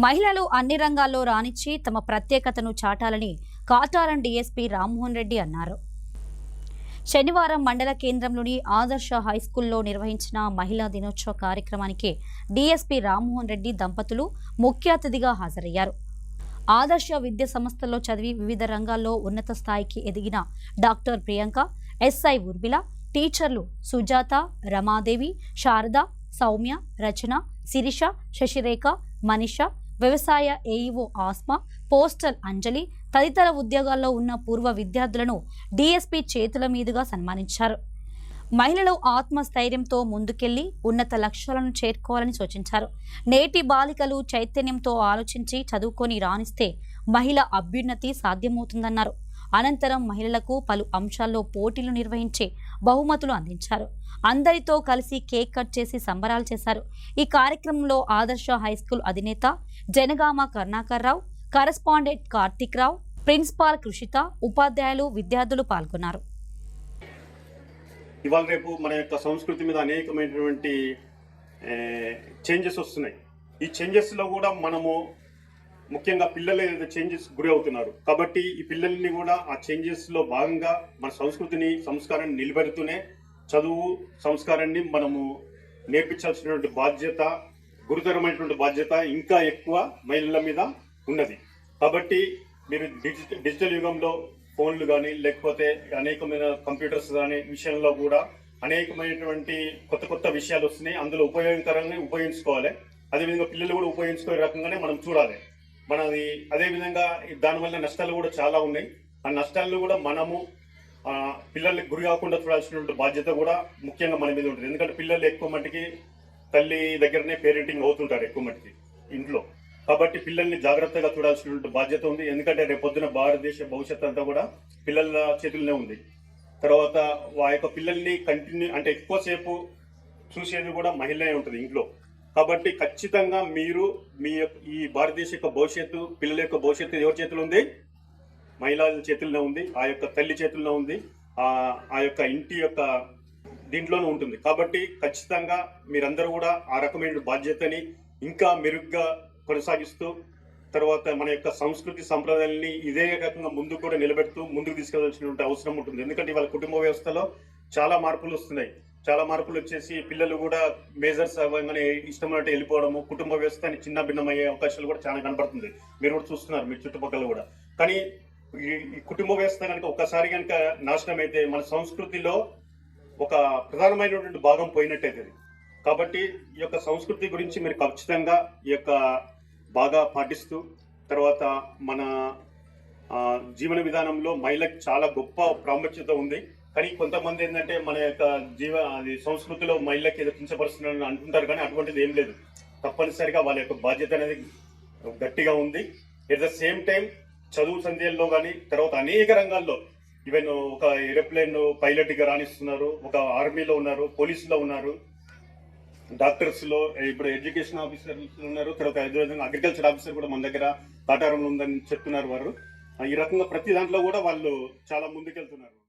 మహిళలు అన్ని రంగాల్లో రాణించి తమ ప్రత్యేకతను చాటాలని కాటారం డీఎస్పీ రామ్మోహన్ రెడ్డి అన్నారు. శనివారం మండల కేంద్రంలోని ఆదర్శ హైస్కూల్లో నిర్వహించిన మహిళా దినోత్సవ కార్యక్రమానికి డీఎస్పీ రామ్మోహన్ రెడ్డి దంపతులు ముఖ్య అతిథిగా హాజరయ్యారు. ఆదర్శ విద్యా సంస్థల్లో చదివి వివిధ రంగాల్లో ఉన్నత స్థాయికి ఎదిగిన డాక్టర్ ప్రియాంక, ఎస్ఐ ఉర్మిళ, టీచర్లు సుజాత, రమాదేవి, శారద, సౌమ్య, రచన, శిరీష, శశిరేఖ, మనీష, వ్యవసాయ ఏఈఓ ఆస్మా, పోస్టల్ అంజలి తదితర ఉద్యోగాల్లో ఉన్న పూర్వ విద్యార్థులను డీఎస్పీ చేతుల మీదుగా సన్మానించారు. మహిళలు ఆత్మస్థైర్యంతో ముందుకెళ్లి ఉన్నత లక్ష్యాలను చేరుకోవాలని సూచించారు. నేటి బాలికలు చైతన్యంతో ఆలోచించి చదువుకొని రాణిస్తే మహిళ అభ్యున్నతి సాధ్యమవుతుందన్నారు. అనంతరం మహిళలకు పలు అంశాల్లో పోటీలు నిర్వహించి బహుమతులు అందించారు. అందరితో కలిసి కేక్ కట్ చేసి సంబరాలు చేశారు. ఈ కార్యక్రమంలో ఆదర్శ హైస్కూల్ అధినేత జనగామ కరుణాకర్ రావు, కరెస్పాండెంట్ కార్తిక్ రావు, ప్రిన్సిపాల్ కృషిత, ఉపాధ్యాయులు, విద్యార్థులు పాల్గొన్నారు. ఇవాళ రేపు మన యొక్క సంస్కృతి మీద అనేకమైనటువంటి చేంజెస్ వస్తున్నాయి. ఈ చేంజెస్లో కూడా మనము ముఖ్యంగా పిల్లలు ఏదైతే చేంజెస్ గురి అవుతున్నారు కాబట్టి ఈ పిల్లల్ని కూడా ఆ చేంజెస్లో భాగంగా మన సంస్కృతిని, సంస్కారాన్ని నిలబెడుతూనే చదువు, సంస్కారాన్ని మనము నేర్పించాల్సినటువంటి బాధ్యత, గురుతరమైనటువంటి బాధ్యత ఇంకా ఎక్కువ మహిళల మీద ఉన్నది. కాబట్టి మీరు డిజిటల్ యుగంలో ఫోన్లు కానీ లేకపోతే అనేకమైన కంప్యూటర్స్ కానీ విషయంలో కూడా అనేకమైనటువంటి కొత్త విషయాలు వస్తున్నాయి. అందులో ఉపయోగకరంగా ఉపయోగించుకోవాలి. అదేవిధంగా పిల్లలు కూడా ఉపయోగించుకునే రకంగానే మనం చూడాలి. మనది అదేవిధంగా దానివల్ల నష్టాలు కూడా చాలా ఉన్నాయి. ఆ నష్టాలను కూడా మనము పిల్లలకి గురి కాకుండా చూడాల్సినటువంటి బాధ్యత కూడా ముఖ్యంగా మన మీద ఉంటుంది. ఎందుకంటే పిల్లలు ఎక్కువ మట్టికి తల్లి దగ్గరనే పేరెంటింగ్ అవుతుంటారు ఎక్కువ మట్టికి ఇంట్లో. కాబట్టి పిల్లల్ని జాగ్రత్తగా చూడాల్సినటువంటి బాధ్యత ఉంది. ఎందుకంటే రేపొద్దున భారతదేశ భవిష్యత్తు అంతా కూడా పిల్లల చేతుల్లోనే ఉంది. తర్వాత ఆ యొక్క పిల్లల్ని కంటిన్యూ అంటే ఎక్కువసేపు చూసేది కూడా మహిళే ఉంటుంది ఇంట్లో. కాబట్టి ఖచ్చితంగా మీరు ఈ భారతదేశ యొక్క భవిష్యత్తు, పిల్లల యొక్క భవిష్యత్తు ఎవరి చేతుల్లో ఉంది? మహిళల చేతుల్లో ఉంది. ఆ యొక్క తల్లి చేతుల్లో ఉంది. ఆ యొక్క ఇంటి యొక్క దీంట్లోనూ ఉంటుంది. కాబట్టి ఖచ్చితంగా మీరందరూ కూడా ఆ రకమైన బాధ్యతని ఇంకా మెరుగ్గా కొనసాగిస్తూ తర్వాత మన యొక్క సంస్కృతి సంప్రదాయాల్ని ఇదే రకంగా ముందుకు కూడా నిలబెడుతూ ముందుకు తీసుకెళ్లాల్సినటువంటి అవసరం ఉంటుంది. ఎందుకంటే ఇవాళ కుటుంబ వ్యవస్థలో చాలా మార్పులు వస్తున్నాయి. చాలా మార్పులు వచ్చేసి పిల్లలు కూడా మేజర్స్ అవ్వగానే ఇష్టమైనట్టు వెళ్ళిపోవడము, కుటుంబ వ్యవస్థని చిన్న భిన్నమయ్యే అవకాశాలు కూడా చాలా కనపడుతుంది. మీరు కూడా చూస్తున్నారు మీ చుట్టుపక్కల కూడా. కానీ ఈ కుటుంబ వ్యవస్థ కనుక ఒక్కసారి కనుక నాశనం అయితే మన సంస్కృతిలో ఒక ప్రధానమైనటువంటి భాగం పోయినట్టయితే. కాబట్టి ఈ యొక్క సంస్కృతి గురించి మీరు ఖచ్చితంగా ఈ యొక్క బాగా పాటిస్తూ తర్వాత మన జీవన విధానంలో మహిళకి చాలా గొప్ప ప్రాముఖ్యత ఉంది. కానీ కొంతమంది ఏంటంటే మన యొక్క సంస్కృతిలో మహిళకి ఏదో కించపరుస్తున్నారని అంటుంటారు. కానీ అటువంటిది ఏం లేదు. తప్పనిసరిగా వాళ్ళ యొక్క బాధ్యత అనేది గట్టిగా ఉంది. ఎట్ ద సేమ్ టైం చదువు సంధ్యల్లో కానీ తర్వాత అనేక రంగాల్లో ఈవెన్ ఒక ఏరోప్లేన్ పైలట్గా రాణిస్తున్నారు, ఒక ఆర్మీలో ఉన్నారు, పోలీసులో ఉన్నారు, డాక్టర్స్లో, ఇప్పుడు ఎడ్యుకేషన్ ఆఫీసర్స్ ఉన్నారు, తర్వాత అదేవిధంగా అగ్రికల్చర్ ఆఫీసర్ కూడా మన దగ్గర కాటారంలో ఉందని చెప్తున్నారు వారు. ఈ రకంగా ప్రతి దాంట్లో కూడా వాళ్ళు చాలా ముందుకెళ్తున్నారు.